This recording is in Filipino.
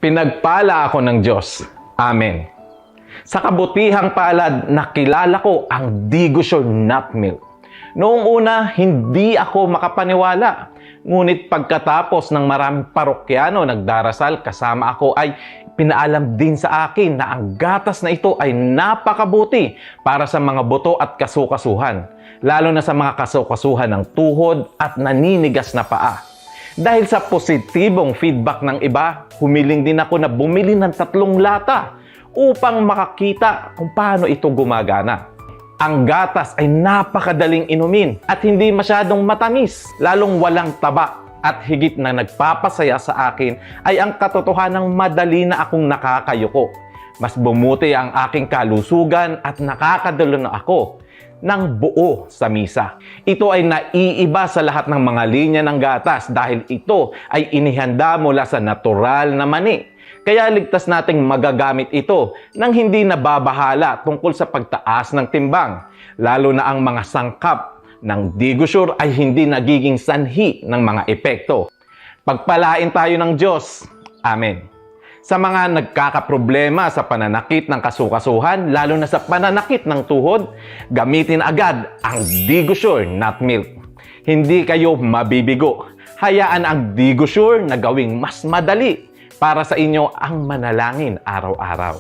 Pinagpala ako ng Diyos. Amen. Sa kabutihang palad, nakilala ko ang Digosure Nut Milk. Noong una, hindi ako makapaniwala. Ngunit pagkatapos ng maraming parokyano nagdarasal kasama ako ay pinaalam din sa akin na ang gatas na ito ay napakabuti para sa mga buto at kasukasuhan. Lalo na sa mga kasukasuhan ng tuhod at naninigas na paa. Dahil sa positibong feedback ng iba, humiling din ako na bumili ng 3 lata upang makakita kung paano ito gumagana. Ang gatas ay napakadaling inumin at hindi masyadong matamis, lalong walang taba. At higit na nagpapasaya sa akin ay ang katotohanang madali na akong nakakayuko. Mas bumuti ang aking kalusugan at nakakadalo na ako ng buo sa misa. Ito ay naiiba sa lahat ng mga linya ng gatas dahil ito ay inihanda mula sa natural na mani. Kaya ligtas nating magagamit ito nang hindi nababahala tungkol sa pagtaas ng timbang. Lalo na ang mga sangkap ng Digosure ay hindi nagiging sanhi ng mga epekto. Pagpalain tayo ng Diyos. Amen. Sa mga nagkakaproblema sa pananakit ng kasukasuhan, lalo na sa pananakit ng tuhod, gamitin agad ang Digosure Nut Milk. Hindi kayo mabibigo. Hayaan ang Digosure na gawing mas madali para sa inyo ang manalangin araw-araw.